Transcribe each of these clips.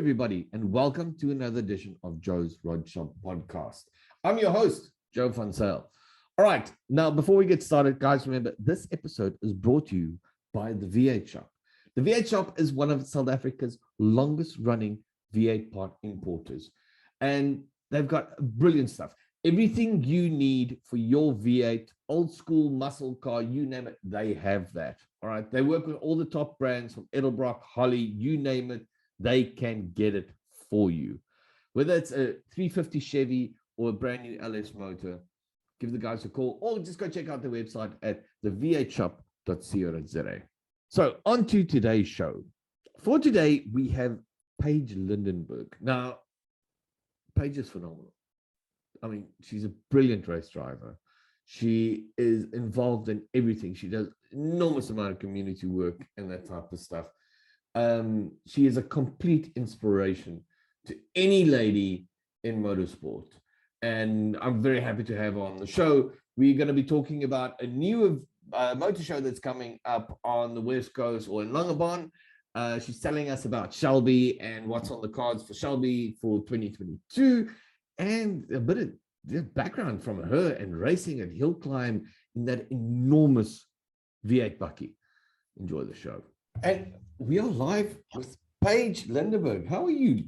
everybody, and welcome to another edition of Joe's RodShop podcast. I'm your host, Joe Van Sale. All right, now before we get started, guys, remember this episode is brought to you by the V8 Shop. The V8 Shop is one of South Africa's longest running V8 part importers, and they've got brilliant stuff. Everything you need for your V8, old school muscle car, you name it, they have that. All right, they work with all the top brands from Edelbrock, Holly, you name it. They can get it for you. Whether it's a 350 Chevy or a brand new LS motor, give the guys a call or just go check out their website at the v8shop.co.za. So on to today's show. For today, we have Paige Lindenberg. Now, Paige is phenomenal. I mean, she's a brilliant race driver. She is involved in everything. She does enormous amount of community work and that type of stuff. She is a complete inspiration to any lady in motorsport, and I'm very happy to have her on the show. We're going to be talking about a new motor show that's coming up on the West Coast or in Langebaan. She's telling us about Shelby and what's on the cards for Shelby for 2022, and a bit of background from her and racing and hill climb in that enormous V8 bucky. Enjoy the show. And we are live with Paige Lindenberg. How are you?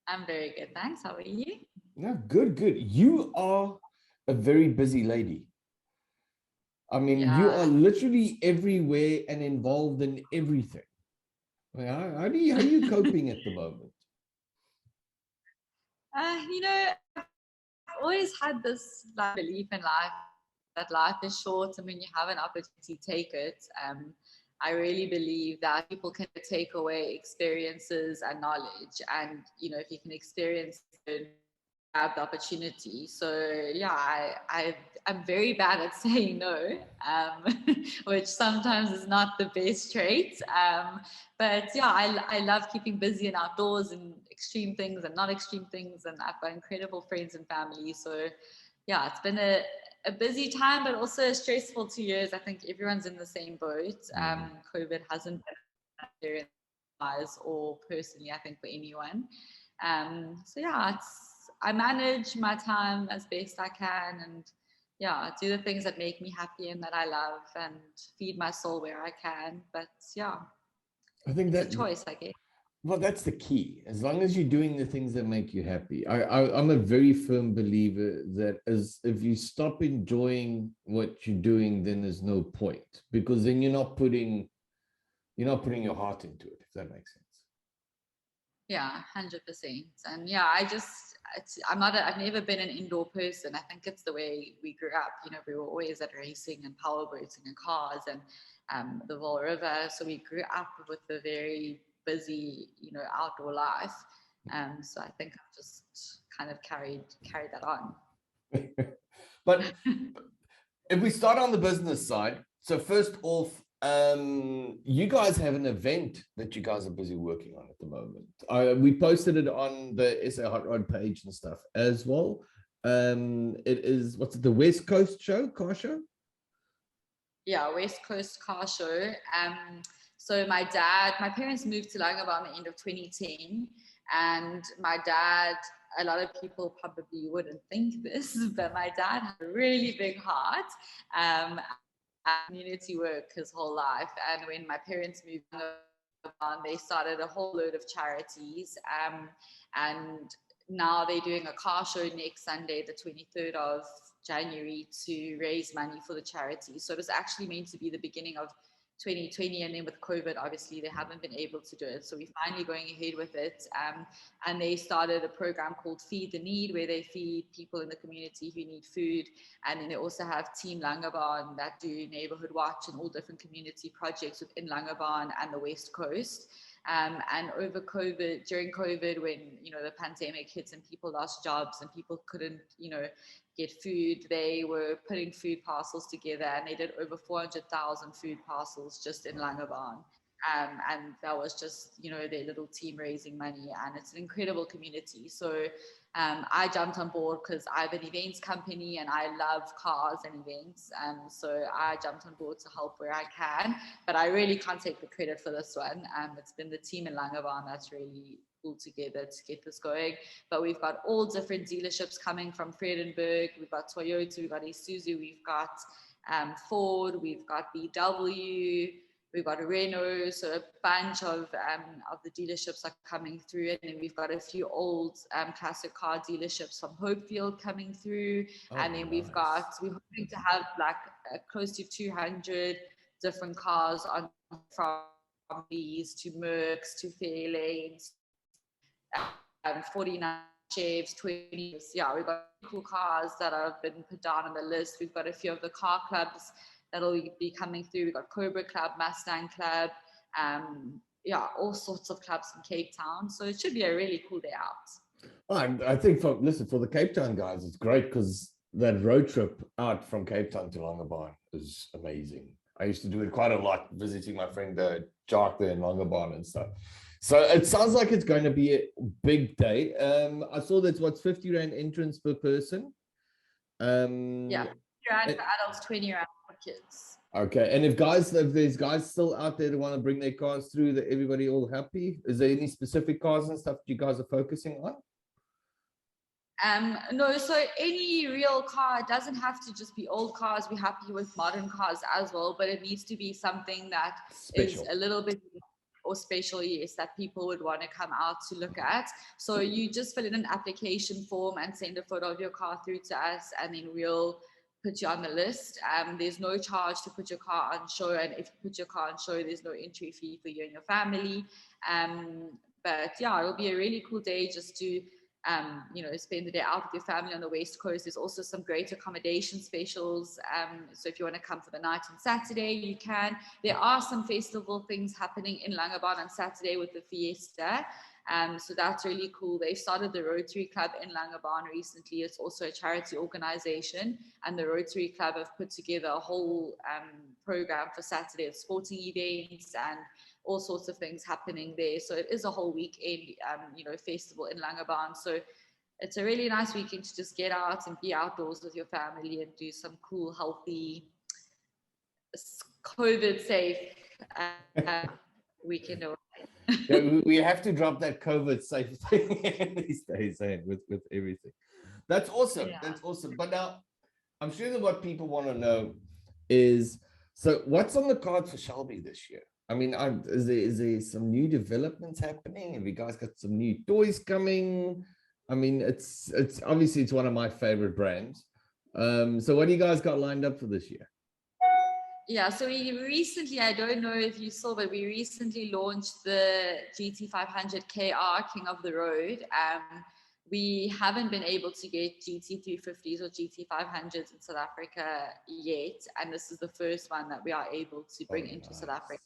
I'm very good, thanks. How are you? Yeah, good. You are a very busy lady. I mean, you are literally everywhere and involved in everything. I mean, how are you coping at the moment? I've always had this belief in life that life is short, and when you have an opportunity, take it. I really believe that people can take away experiences and knowledge, and if you can experience it, have the opportunity. So yeah, I'm very bad at saying no, which sometimes is not the best trait. But yeah, I love keeping busy and outdoors and extreme things and not extreme things, and I've got incredible friends and family. So yeah, it's been a busy time, but also a stressful 2 years. I think everyone's in the same boat. COVID hasn't been experience or personally, I think, for anyone. So yeah, I manage my time as best I can, and yeah, do the things that make me happy and that I love, and feed my soul where I can. But yeah, I think that's a choice, I guess. Well, that's the key. As long as you're doing the things that make you happy. I'm a very firm believer that if you stop enjoying what you're doing, then there's no point, because then you're not putting your heart into it, if that makes sense. Yeah, 100%. And yeah, I've never been an indoor person. I think it's the way we grew up. We were always at racing and powerboating and cars and the Vaal River. So we grew up with a very busy, outdoor life. So I think I've just kind of carried that on. But if we start on the business side, so first off, you guys have an event that you guys are busy working on at the moment. We posted it on the SA Hot Rod page and stuff as well. It is, the West Coast car show? Yeah, West Coast car show. So my parents moved to Langebaan at the end of 2010, and my dad, a lot of people probably wouldn't think this, but my dad had a really big heart. Community work his whole life, and when my parents moved on, they started a whole load of charities, and now they're doing a car show next Sunday, the 23rd of January, to raise money for the charity. So it was actually meant to be the beginning of 2020, and then with COVID, obviously they haven't been able to do it, so we're finally going ahead with it. And they started a program called Feed the Need, where they feed people in the community who need food. And then they also have Team Langebaan that do neighborhood watch and all different community projects within Langebaan and the West Coast. And during COVID, when the pandemic hit and people lost jobs and people couldn't get food, they were putting food parcels together, and they did over 400,000 food parcels just in Langebaan. And that was just their little team raising money, and it's an incredible community. So I jumped on board because I have an events company and I love cars and events. So I jumped on board to help where I can, but I really can't take the credit for this one. It's been the team in Langebaan that's really pulled together to get this going. But we've got all different dealerships coming from Vredenburg. We've got Toyota, we've got Isuzu, we've got Ford, we've got VW, we've got Renault, so a bunch of the dealerships are coming through, and then we've got a few old classic car dealerships from Hopefield coming through, and then we're hoping to have like close to 200 different cars on, from these to Mercs to Fairlanes, 49 Chevs, 20. Yeah, we've got cool cars that have been put down on the list. We've got a few of the car clubs that'll be coming through. We've got Cobra Club, Mustang Club, all sorts of clubs in Cape Town. So it should be a really cool day out. I think for the Cape Town guys, it's great because that road trip out from Cape Town to Langebaan is amazing. I used to do it quite a lot, visiting my friend Jock there in Langebaan and stuff. So it sounds like it's going to be a big day. I saw that's what's 50 Rand entrance per person. Yeah, 50 Rand for adults, 20 Rand for kids. Okay, and if there's guys still out there that want to bring their cars through, that everybody all happy? Is there any specific cars and stuff you guys are focusing on? No, so any real car, it doesn't have to just be old cars. We're happy with modern cars as well, but it needs to be something that special. Is a little bit or special, yes, that people would want to come out to look at. So you just fill in an application form and send a photo of your car through to us, and then we'll put you on the list. There's no charge to put your car on show, and if you put your car on show, there's no entry fee for you and your family. But yeah, it'll be a really cool day just to spend the day out with your family on the West Coast. There's also some great accommodation specials. So if you want to come for the night on Saturday, you can. There are some festival things happening in Langebaan on Saturday with the Fiesta. So that's really cool. They've started the Rotary Club in Langebaan recently. It's also a charity organization, and the Rotary Club have put together a whole program for Saturday of sporting events and all sorts of things happening there. So it is a whole weekend, festival in Langebaan. So it's a really nice weekend to just get out and be outdoors with your family and do some cool, healthy, COVID-safe weekend away. Yeah, we have to drop that COVID-safe thing these days, with everything. That's awesome. Yeah. That's awesome. But now, I'm sure that what people want to know is, so what's on the cards for Shelby this year? I mean, is there some new developments happening? Have you guys got some new toys coming? I mean, it's obviously it's one of my favorite brands. So what do you guys got lined up for this year? Yeah, so we recently, I don't know if you saw, but we recently launched the GT500 KR King of the Road. We haven't been able to get GT350s or GT500s in South Africa yet, and this is the first one that we are able to bring into South Africa.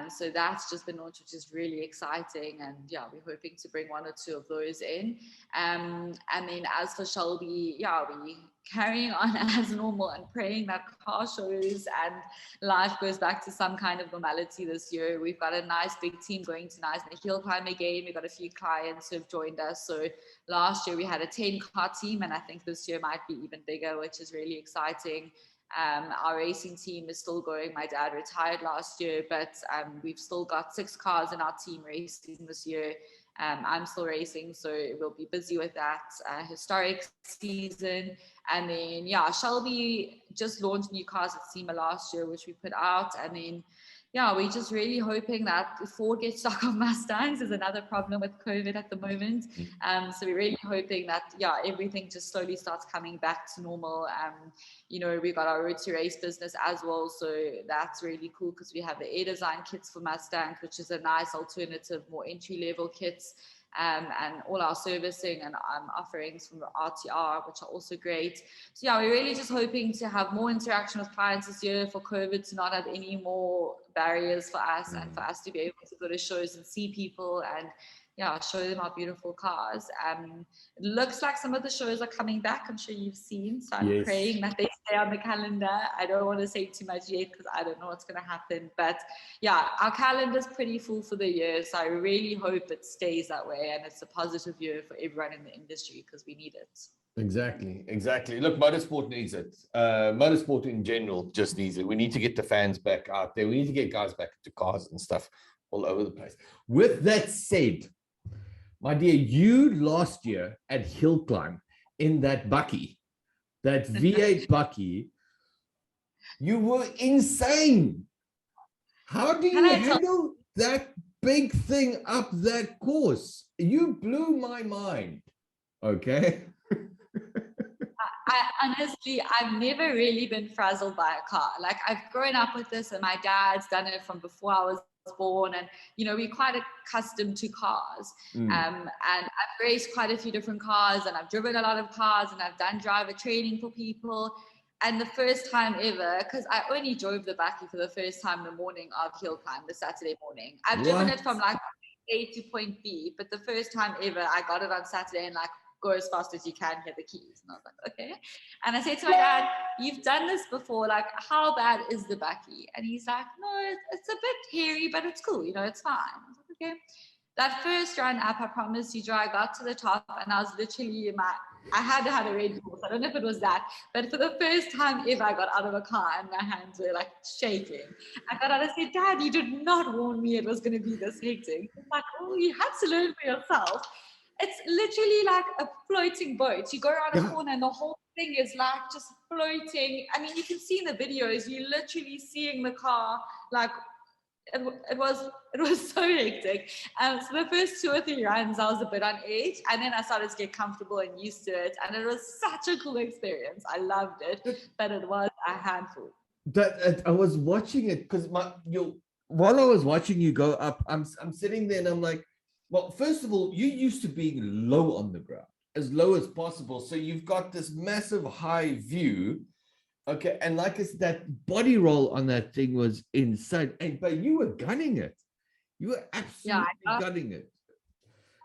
So that's just been launched, which is really exciting, and yeah, we're hoping to bring one or two of those in. And then as for Shelby, yeah, we carrying on as normal and praying that car shows and life goes back to some kind of normality this year. We've got a nice big team going tonight in the hill climb again. We've got a few clients who have joined us. So last year we had a 10-car team, and I think this year might be even bigger, which is really exciting. Our racing team is still going. My dad retired last year, but we've still got 6 cars in our team racing this year. I'm still racing, so we'll be busy with that historic season. And then, yeah, Shelby just launched new cars at SEMA last year, which we put out. And then, yeah, we're just really hoping that Ford gets stock of Mustangs. Is another problem with COVID at the moment. So we're really hoping that, yeah, everything just slowly starts coming back to normal. We've got our Road to Race business as well. So that's really cool because we have the air design kits for Mustangs, which is a nice alternative, more entry-level kits. And all our servicing and offerings from RTR, which are also great. So yeah, we're really just hoping to have more interaction with clients this year, for COVID to not have any more barriers for us and for us to be able to go to shows and see people and show them our beautiful cars. It looks like some of the shows are coming back. I'm sure you've seen. So I'm praying that they stay on the calendar. I don't want to say too much yet because I don't know what's going to happen. But yeah, our calendar's pretty full for the year. So I really hope it stays that way and it's a positive year for everyone in the industry because we need it. Exactly. Look, motorsport needs it. Motorsport in general just needs it. We need to get the fans back out there. We need to get guys back into cars and stuff all over the place. With that said, my dear, you last year at Hill Climb in that Bucky, that V8 Bucky, you were insane. How do you handle that big thing up that course? You blew my mind. Okay. Honestly, I've never really been frazzled by a car. Like I've grown up with this and my dad's done it from before I was born, and we're quite accustomed to cars. And I've raced quite a few different cars and I've driven a lot of cars and I've done driver training for people. And the first time ever, because I only drove the Bucky for the first time the morning of Hill Climb, the Saturday morning. I've driven it from like A to point B, but the first time ever I got it on Saturday and like go as fast as you can, hit the keys. And I was like, okay. And I said to my dad, you've done this before, like how bad is the Bucky? And he's like, no, it's a bit hairy, but it's cool, it's fine. I was like, okay. That first run up, I promise you, Joe, I got to the top and I was literally I had a Red Bull. So I don't know if it was that, but for the first time ever, I got out of a car and my hands were like shaking. I got out and said, Dad, you did not warn me it was going to be this hectic. It's like, oh, you had to learn for yourself. It's literally like a floating boat. You go around a corner and the whole thing is like just floating. I mean, you can see in the videos, you're literally seeing the car like it was so hectic. So the first 2 or 3 runs, I was a bit on edge, and then I started to get comfortable and used to it, and it was such a cool experience. I loved it, but it was a handful. That I was watching it because while I was watching you go up, I'm sitting there and I'm like, well, first of all, you used to being low on the ground, as low as possible, so you've got this massive high view. Okay, and like I said, that body roll on that thing was insane. But you were gunning it. You were absolutely gunning it.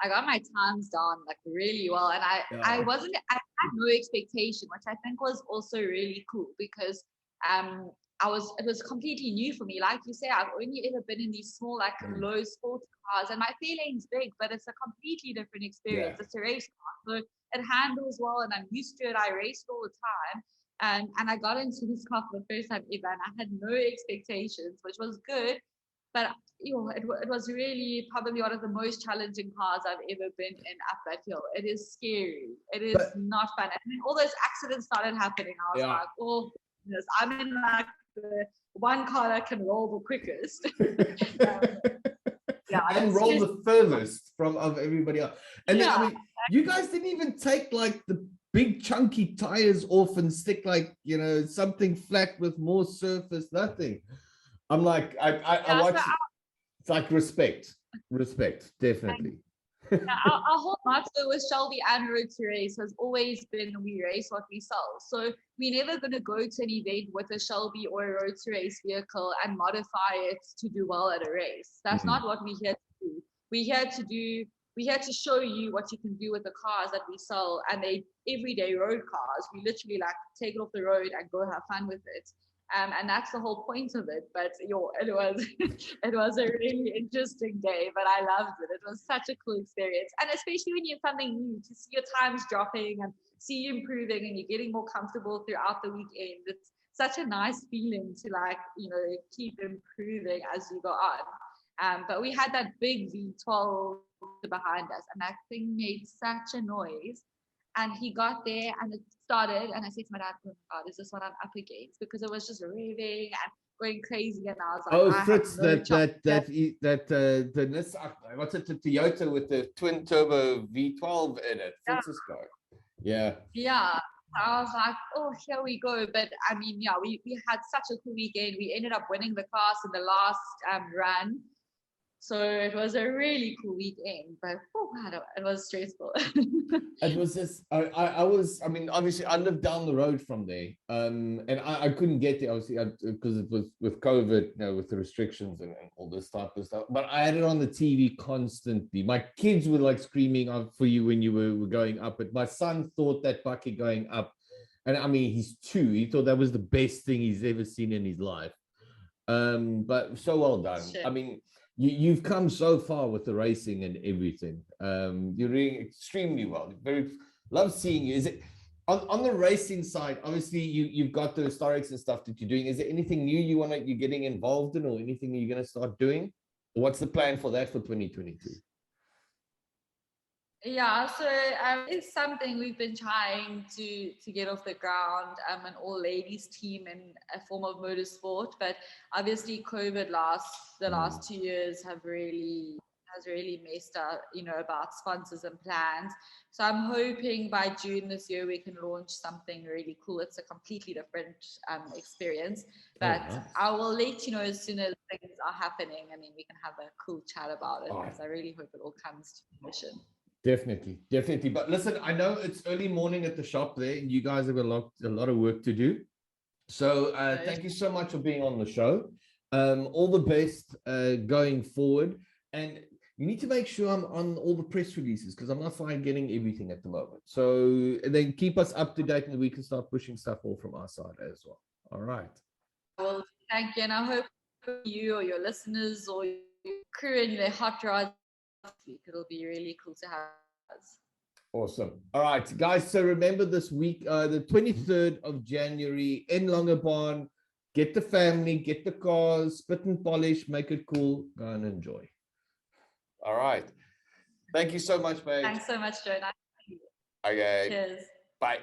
I got my times down like really well, and I had no expectation, which I think was also really cool because it was completely new for me. Like you say, I've only ever been in these small, like low sports cars, and my feeling's big, but it's a completely different experience. It's a race car, so it handles well, and I'm used to it. I raced all the time. And I got into this car for the first time ever, and I had no expectations, which was good. But it was really probably one of the most challenging cars I've ever been in up that hill. It is scary. It is not fun. And then all those accidents started happening. I was like, oh goodness, I'm in like the one car that can roll the quickest. And roll the furthest of everybody else. And then, I mean, you guys didn't even take like the big chunky tires off and stick like something flat with more surface. Nothing. I'm like, I watch. It's like respect, definitely. Our whole motto with Shelby and Road to Race has always been we race what we sell. So we're never going to go to an event with a Shelby or a Road to Race vehicle and modify it to do well at a race. That's not what we're here to do. We're here to show you what you can do with the cars that we sell, and they everyday road cars. We literally like take it off the road and go have fun with it. And that's the whole point of it. But it was a really interesting day, but I loved it. It was such a cool experience. And especially when you have something new, to see your times dropping and see you improving and you're getting more comfortable throughout the weekend. It's such a nice feeling to keep improving as you go on. But we had that big V12 behind us, and that thing made such a noise. And he got there and it started, and I said to my dad, oh my God, is this what I'm up against? Because it was just revving and going crazy, and I was like, oh, Fritz, the Nissan, what's it, the Toyota with the twin turbo V12 in it, Fritz's car. Yeah. I was like, oh, here we go. But I mean, we had such a cool weekend. We ended up winning the class in the last run. So it was a really cool weekend, but it was stressful. It was just, I mean, obviously I lived down the road from there, and I couldn't get there, obviously, because it was with COVID, with the restrictions and all this type of stuff, but I had it on the TV constantly. My kids were like screaming out for you when you were going up, but my son thought that bucket going up, and I mean, he's 2, he thought that was the best thing he's ever seen in his life. But so well done. Sure. I mean, you've come so far with the racing and everything. You're doing extremely well. Very love seeing you. Is it on the racing side? Obviously, you've got the historics and stuff that you're doing. Is there anything new you're getting involved in, or anything you're going to start doing? Or what's the plan for that for 2022? Yeah, so it's something we've been trying to get off the ground, an all ladies team in a form of motorsport, but obviously COVID the last 2 years has really messed up, about sponsors and plans. So I'm hoping by June this year we can launch something really cool. It's a completely different experience, but nice. I will let you know as soon as things are happening, and then we can have a cool chat about it, because I really hope it all comes to fruition. Definitely. But listen, I know it's early morning at the shop there, and you guys have a lot of work to do. So thank you so much for being on the show. All the best going forward. And you need to make sure I'm on all the press releases, because I'm not fine getting everything at the moment. So then keep us up to date, and we can start pushing stuff all from our side as well. All right. Well, thank you. And I hope you or your listeners or your crew and their hot rods, it'll be really cool to have us. Awesome. All right, guys. So remember this week, the 23rd of January in Longabarn, get the family, get the cars, spit and polish, make it cool, go and enjoy. All right. Thank you so much, Paige. Thanks so much, Joe. Nice to meet you. Okay. Cheers. Bye.